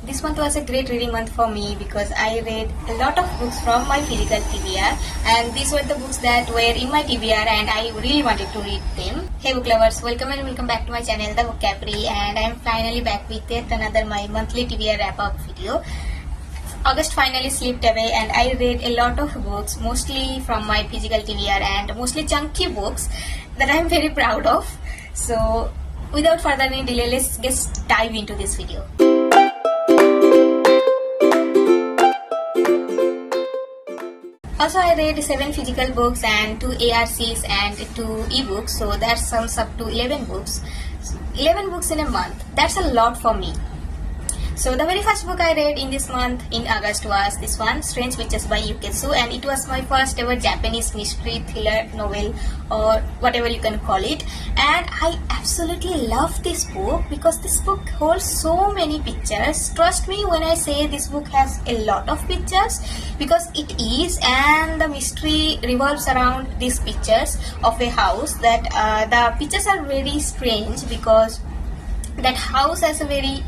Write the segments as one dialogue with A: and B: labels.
A: This month was a great reading month for me because I read a lot of books from my physical TBR, and these were the books that were in my TBR and I really wanted to read them. Hey book lovers, welcome back to my channel The Vocabulary, and I am finally back with yet another my monthly TBR wrap up video. August finally slipped away and I read a lot of books, mostly from my physical TBR and mostly chunky books that I am very proud of. So without further any delay, let's just dive into this video. Also, I read 7 physical books and 2 ARCs and 2 ebooks, so that sums up to 11 books. 11 books in a month, that's a lot for me. So the very first book I read in this month in August was this one, Strange Witches by Uketsu, and it was my first ever Japanese mystery thriller novel or whatever you can call it. And I absolutely love this book because this book holds so many pictures. Trust me when I say this book has a lot of pictures, because it is, and the mystery revolves around these pictures of a house that the pictures are very strange because that house has a very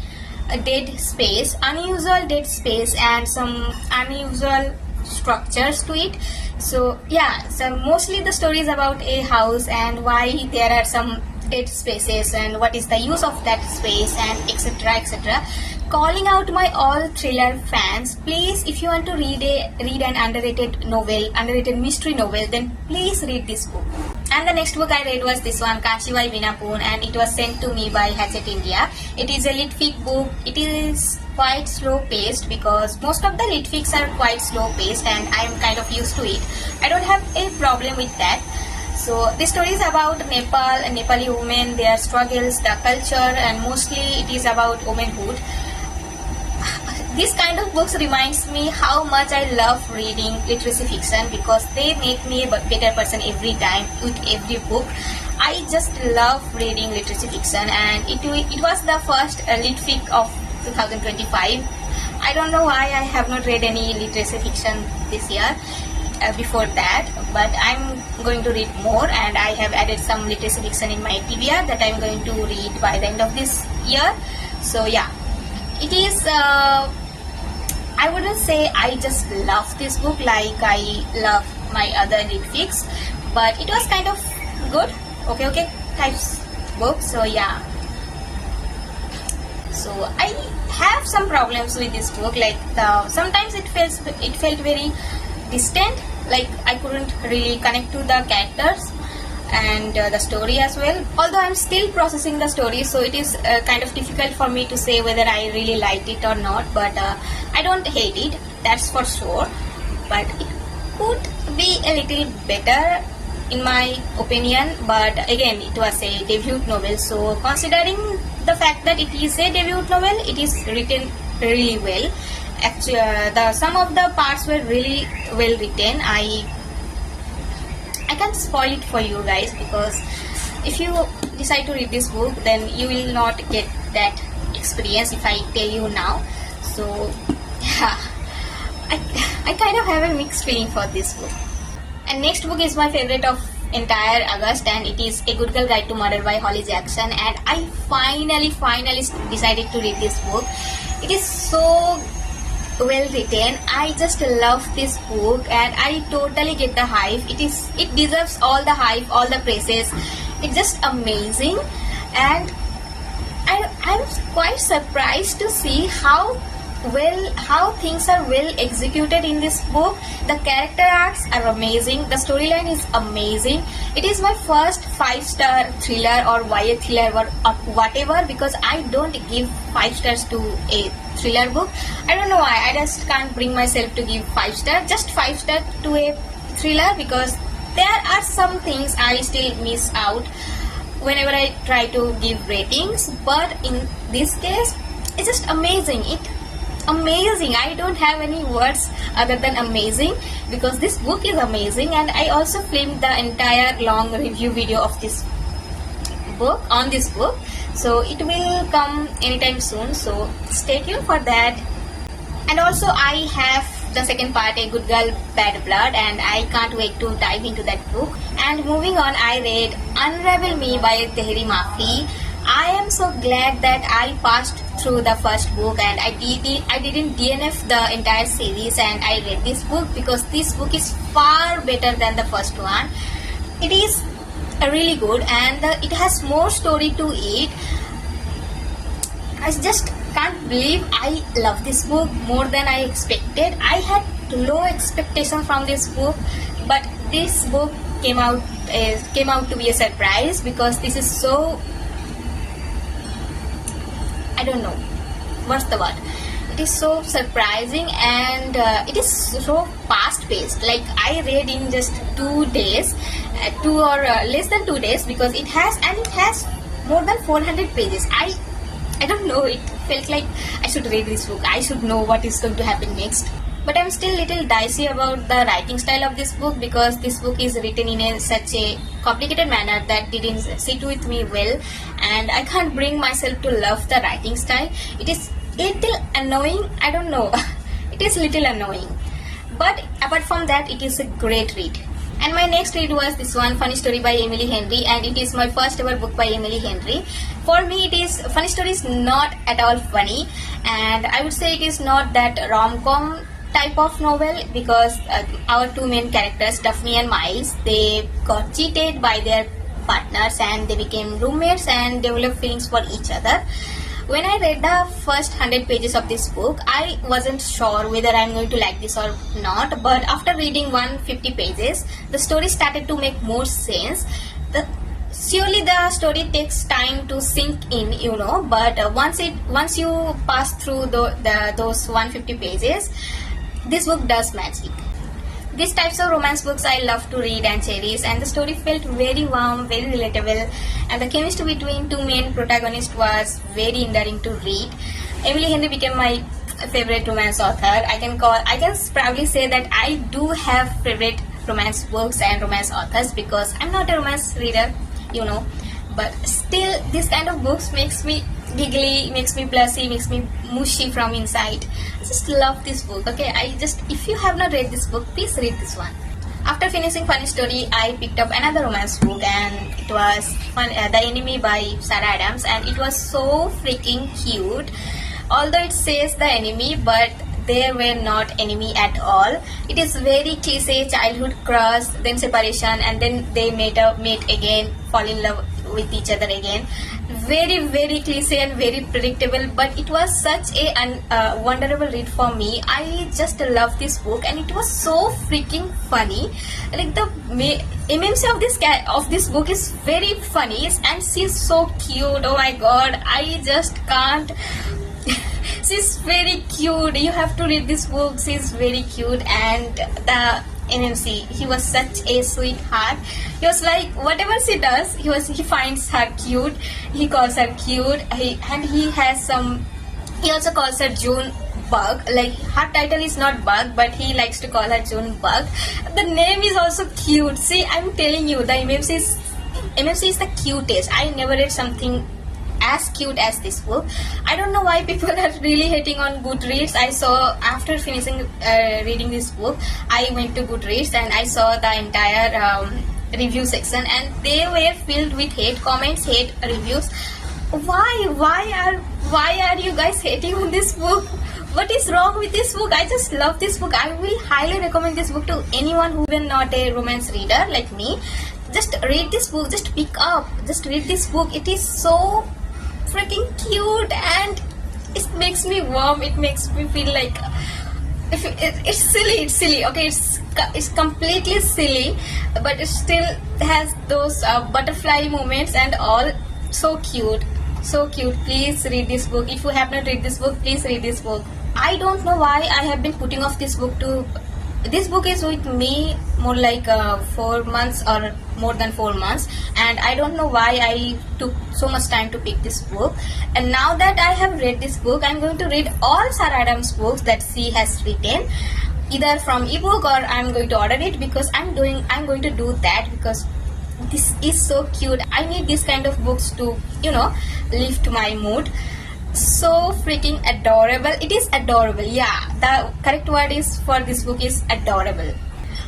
A: dead space, unusual dead space, and some unusual structures to it. So yeah, so mostly the story is about a house and why there are some dead spaces and what is the use of that space and etc etc. Calling out my all thriller fans, please, if you want to read an underrated mystery novel, then please read this book. And the next book I read was this one, Kanchi by Weena, and it was sent to me by Hachette India. It is a lit fic book. It is quite slow paced because most of the lit fics are quite slow paced and I am kind of used to it. I don't have a problem with that. So this story is about Nepal and Nepali women, their struggles, the culture, and mostly it is about womanhood. This kind of books reminds me how much I love reading literacy fiction because they make me a better person every time with every book. I just love reading literacy fiction, and it was the first lit fic of 2025. I don't know why I have not read any literacy fiction this year before that, but I'm going to read more, and I have added some literacy fiction in my TBR that I'm going to read by the end of this year. So yeah, it is I wouldn't say I just love this book like I love my other lit fics, but it was kind of good, okay types book. So yeah, so I have some problems with this book, like sometimes it felt very distant, like I couldn't really connect to the characters and the story as well. Although I'm still processing the story, so it is kind of difficult for me to say whether I really liked it or not, but I don't hate it, that's for sure, but it could be a little better in my opinion. But again, it was a debut novel, so considering the fact that it is a debut novel, it is written really well. Actually, some of the parts were really well written. I can't spoil it for you guys because if you decide to read this book, then you will not get that experience if I tell you now. So yeah, I kind of have a mixed feeling for this book. And next book is my favorite of entire August, and it is A Good Girl Guide to Murder by Holly Jackson, and I finally decided to read this book. It is so well written. I just love this book and I totally get the hype. It deserves all the hype, all the praises. It's just amazing, and I'm quite surprised to see how things are well executed in this book. The character arcs are amazing, the storyline is amazing. It is my first 5-star thriller or YA thriller or whatever, because I don't give 5 stars to a thriller book. I don't know why, I just can't bring myself to give 5 stars, just 5 stars to a thriller, because there are some things I still miss out whenever I try to give ratings. But in this case, it's just amazing. Amazing. I don't have any words other than amazing, because this book is amazing, and I also filmed the entire long review video of this book on this book, so it will come anytime soon, so stay tuned for that. And also I have the second part, A Good Girl Bad Blood, and I can't wait to dive into that book. And moving on, I read Unravel Me by Tehri Mafi. I am so glad that I passed through the first book and I didn't DNF the entire series and I read this book because this book is far better than the first one. It is really good and it has more story to it. I just can't believe I love this book more than I expected. I had low expectation from this book, but this book came out to be a surprise because this is so, I don't know what's the word. It is so surprising and it is so fast paced. Like I read in just 2 days, 2 or less than 2 days, because it has more than 400 pages. I don't know, it felt like I should read this book. I should know what is going to happen next. But I'm still little dicey about the writing style of this book because this book is written in such a complicated manner that didn't sit with me well, and I can't bring myself to love the writing style. It is little annoying, I don't know. It is little annoying. But apart from that, it is a great read. And my next read was this one, Funny Story by Emily Henry, and it is my first ever book by Emily Henry. For me, it is, Funny Story is not at all funny, and I would say it is not that rom-com type of novel because our 2 main characters, Daphne and Miles, they got cheated by their partners and they became roommates and developed feelings for each other. When I read the first 100 pages of this book, I wasn't sure whether I'm going to like this or not, but after reading 150 pages, the story started to make more sense. Surely the story takes time to sink in, but once you pass through those 150 pages, this book does magic. These types of romance books I love to read and cherish, and the story felt very warm, very relatable, and the chemistry between 2 main protagonists was very endearing to read. Emily Henry became my favorite romance author. I can proudly say that I do have favorite romance books and romance authors because I'm not a romance reader, but still this kind of books makes me giggly, makes me blushy, makes me mushy from inside. I just love this book. Okay, if you have not read this book, please read this one. After finishing Funny Story, I picked up another romance book and it was The Enemy by Sarah Adams, and it was so freaking cute. Although it says the enemy, but they were not enemy at all. It is very cliche childhood crush, then separation, and then they meet again, fall in love with each other again. Very, very cliche and very predictable, but it was such a wonderful read for me. I just love this book and it was so freaking funny. Like the MMC of this book is very funny and she's so cute. Oh my god, I just can't. She's very cute. You have to read this book. She's very cute, and the MMC, he was such a sweetheart. He was like, whatever she does, he finds her cute. He calls her cute. He also calls her June Bug. Like, her title is not Bug, but he likes to call her June Bug. The name is also cute. See, I'm telling you, the MMC is the cutest. I never read something as cute as this book. I don't know why people are really hating on Goodreads. I saw, after finishing reading this book, I went to Goodreads and I saw the entire review section, and they were filled with hate comments, hate reviews. Why are you guys hating on this book? What is wrong with this book? I just love this book. I will highly recommend this book to anyone who is not a romance reader like me. Just read this book. Just pick up. Just read this book. It is so freaking cute and it makes me warm. It makes me feel like it's silly. Okay, it's completely silly, but it still has those butterfly moments and all. So cute. Please read this book. If you have not read this book, please read this book. I don't know why I have been putting off this book this book is with me more like 4 months or more than 4 months, and I don't know why I took so much time to pick this book. And now that I have read this book, I'm going to read all Sarah Adams books that she has written, either from ebook or I'm going to order it, because I'm going to do that because this is so cute. I need this kind of books to lift my mood. So freaking adorable. It is adorable. Yeah, the correct word is for this book is adorable.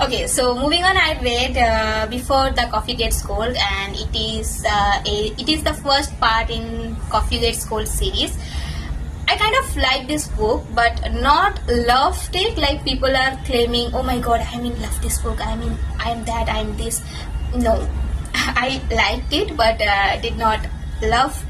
A: Okay, so moving on, I read Before the Coffee Gets Cold, and it is the first part in Coffee Gets Cold series. I kind of like this book, but not loved it. Like people are claiming, "Oh my God, love this book. I am that. I am this." No, I liked it, but did not loved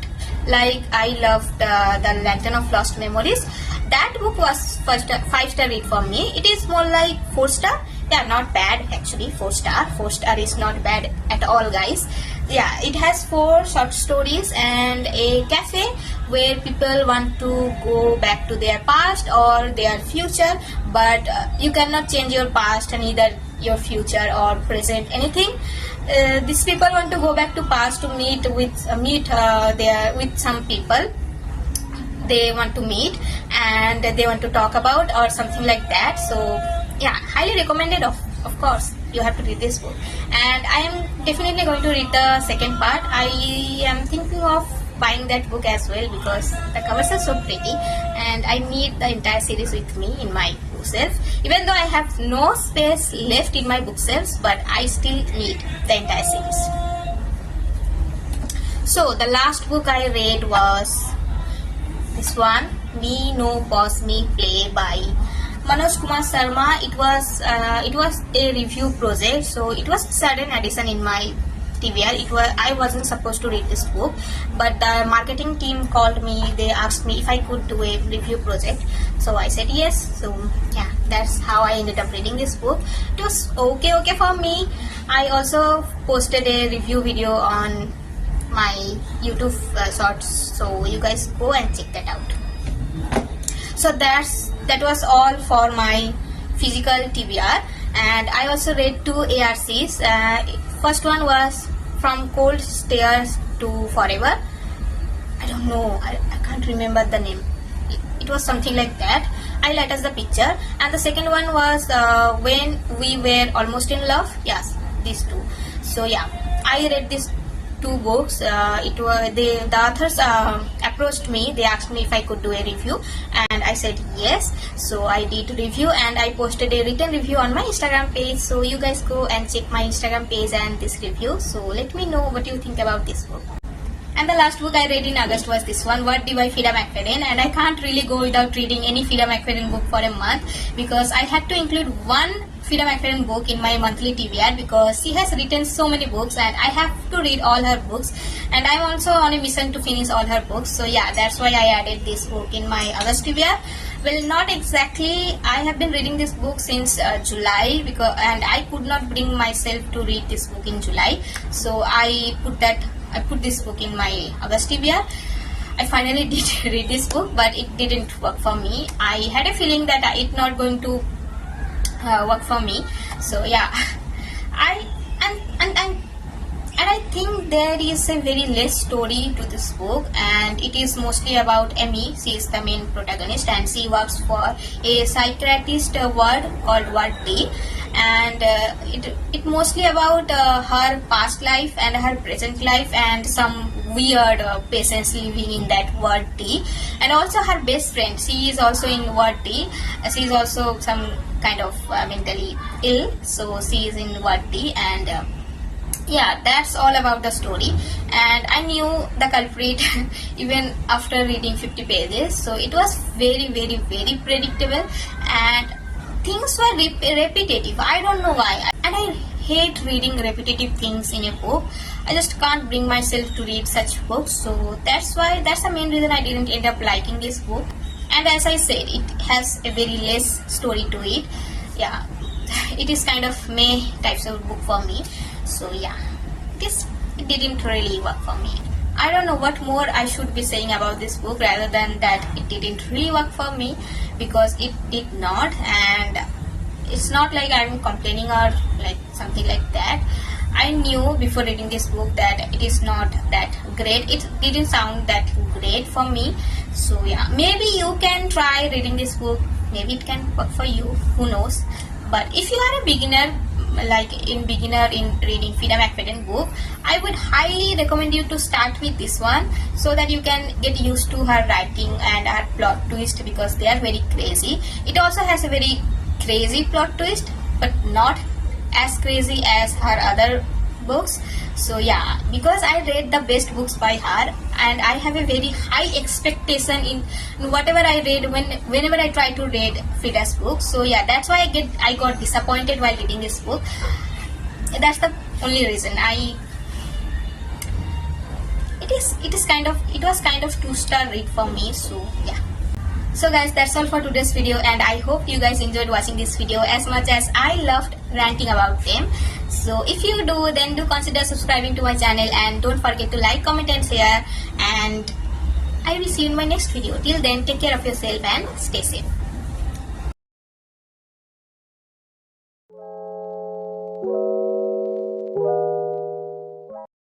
A: like I loved the Lantern of Lost Memories. That book was first 5-star read for me. It is more like 4-star. Yeah, not bad actually. 4-star. 4-star is not bad at all, guys. Yeah, it has 4 short stories and a cafe where people want to go back to their past or their future, but you cannot change your past and either your future or present anything. These people want to go back to past to meet with some people they want to meet and they want to talk about or something like that. So yeah, highly recommended. Of course, you have to read this book, and I am definitely going to read the second part. I am thinking of buying that book as well because the covers are so pretty, and I need the entire series with me in my bookshelf. Even though I have no space left in my bookshelves, but I still need the entire series. So the last book I read was this one, Me No Boss Me Play by Manoj Kumar Sharma. It was a review project, so it was sudden addition in my TBR. I wasn't supposed to read this book, but the marketing team called me. They asked me if I could do a review project, so I said yes. So yeah, that's how I ended up reading this book. It was okay for me. I also posted a review video on my YouTube shorts, so you guys go and check that out. So that was all for my physical TBR, and I also read 2 ARCs. First one was From Cold Stairs to Forever. I don't know, I can't remember the name. It was something like that. I'll attach the picture. And the second one was When We Were Almost in Love. Yes, these 2. So yeah, I read these 2 books. The authors approached me. They asked me if I could do a review, and I said yes. So I did review, and I posted a written review on my Instagram page. So you guys go and check my Instagram page and this review. So let me know what you think about this book. And the last book I read in August was this one, What Do by Freida McFadden. And I can't really go without reading any Freida McFadden book for a month, because I had to include one Freida McFadden book in my monthly TBR because she has written so many books and I have to read all her books, and I'm also on a mission to finish all her books. So yeah, that's why I added this book in my August TBR. Well, not exactly. I have been reading this book since July, and I could not bring myself to read this book in July. So I put this book in my August TBR. I finally did read this book, but it didn't work for me. I had a feeling that it's not going to work for me. So yeah, I think there is a very less story to this book, and it is mostly about Amy. She is the main protagonist, and she works for a psychiatrist ward called Ward D, and it mostly about her past life and her present life and some weird patients living in that Ward D, and also her best friend. She is also in Ward D. She is also some kind of mentally ill, so she is in Ward D, and yeah, that's all about the story. And I knew the culprit even after reading 50 pages. So it was very predictable, and things were repetitive. I don't know why, and I hate reading repetitive things in a book. I just can't bring myself to read such books. So that's the main reason I didn't end up liking this book. And as I said, it has a very less story to it. Yeah, it is kind of meh types of book for me. So yeah, it didn't really work for me. I don't know what more I should be saying about this book rather than that it didn't really work for me, because it did not. And it's not like I'm complaining or like something like that. I knew before reading this book that it is not that great. It didn't sound that great for me. So yeah, maybe you can try reading this book. Maybe it can work for you. Who knows? But if you are a beginner, in reading Freida McFadden book, I would highly recommend you to start with this one so that you can get used to her writing and her plot twist, because they are very crazy. It also has a very crazy plot twist, but not as crazy as her other books. So yeah, because I read the best books by her, and I have a very high expectation in whatever I read whenever I try to read Freida's books. So yeah, that's why I got disappointed while reading this book. That's the only reason. It was kind of 2-star read for me. So yeah. So guys, that's all for today's video, and I hope you guys enjoyed watching this video as much as I loved ranting about them. So if you do, then do consider subscribing to my channel, and don't forget to like, comment and share, and I will see you in my next video. Till then, take care of yourself and stay safe.